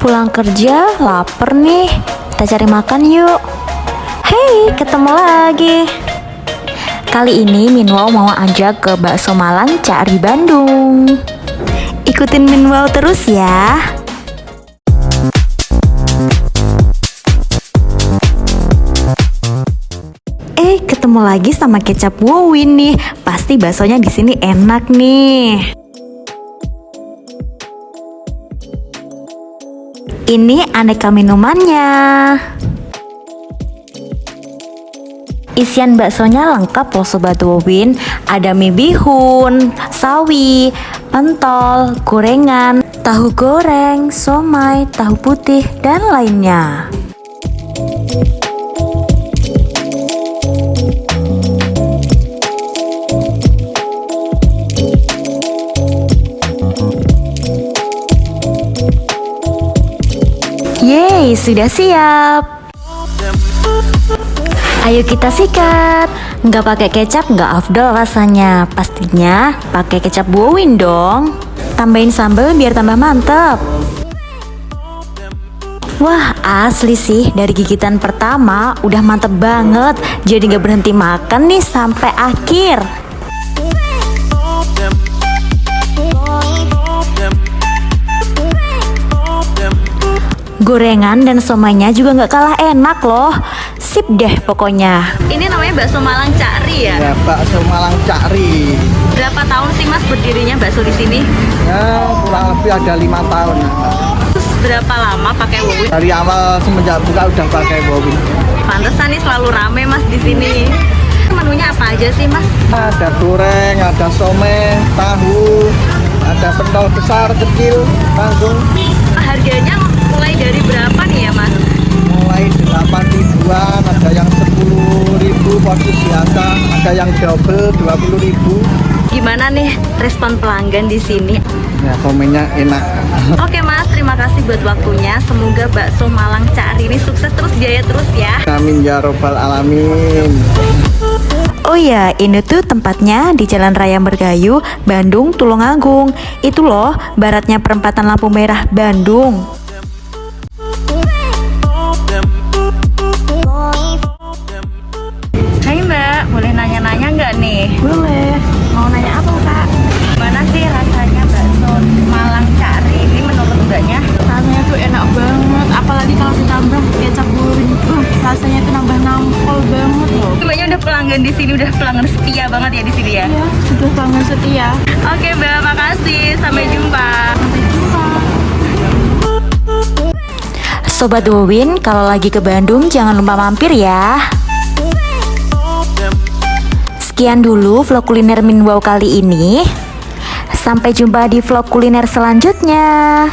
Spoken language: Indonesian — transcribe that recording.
Pulang kerja, lapar nih. Kita cari makan yuk. Hey, ketemu lagi. Kali ini Minwow mau ajak ke Bakso Malang Cakri Bandung. Ikutin Minwow terus ya. Ketemu lagi sama kecap Wowin nih. Pasti baksonya di sini enak nih. Ini aneka minumannya. Isian baksonya lengkap loh Sobat Wowin. Ada mie bihun, sawi, pentol, gorengan, tahu goreng, somai, tahu putih, dan lainnya. Yeay, sudah siap. Ayo kita sikat. Nggak pakai kecap nggak afdol rasanya. Pastinya pakai kecap Wowin dong. Tambahin sambal biar tambah mantep. Wah, asli sih, dari gigitan pertama udah mantep banget. Jadi nggak berhenti makan nih sampai akhir. Gorengan dan somainya juga nggak kalah enak loh. Sip deh pokoknya. Ini namanya bakso Malang Cakri ya? Ya, bakso Malang Cakri. Berapa tahun sih Mas berdirinya bakso di sini? Ya, kurang lebih ada 5 tahun. Terus berapa lama pakai Wowin? Dari awal semenjak buka udah pakai Wowin. Pantesan nih selalu rame Mas di sini. Menunya apa aja sih Mas? Ada goreng, ada somai, tahu, ada pentol besar, kecil, tanggung. Harganya mulai dari berapa nih ya Mas? Mulai 8 ribuan, ada yang 10 ribu porsi biasa, ada yang double 20 ribu. Gimana nih respon pelanggan di sini? Ya, komennya enak. Oke Mas, terima kasih buat waktunya. Semoga bakso Malang Cakri ini sukses terus, jaya terus ya. Amin ya robbal alamin. Oh ya, ini tuh tempatnya di Jalan Raya Mergayu, Bandung, Tulungagung. Itu loh, baratnya perempatan lampu merah Bandung. Hai Mbak, boleh nanya-nanya nggak nih? Boleh. Mau nanya apa, Kak? Gimana sih rasanya bakso Malang Cakri ini menurut Mbaknya? Rasanya tuh enak banget, apalagi kalau ditambah kecap Wowin. Rasanya tuh nambah nampol banget loh. Mbaknya udah pelanggan di sini, udah pelanggan setia banget ya di sini ya? Iya, sudah pelanggan setia. Oke Mbak, makasih. Sampai jumpa. Sampai jumpa. Sobat Wowin, kalau lagi ke Bandung jangan lupa mampir ya. Sekian dulu vlog kuliner Minwow kali ini. Sampai jumpa di vlog kuliner selanjutnya.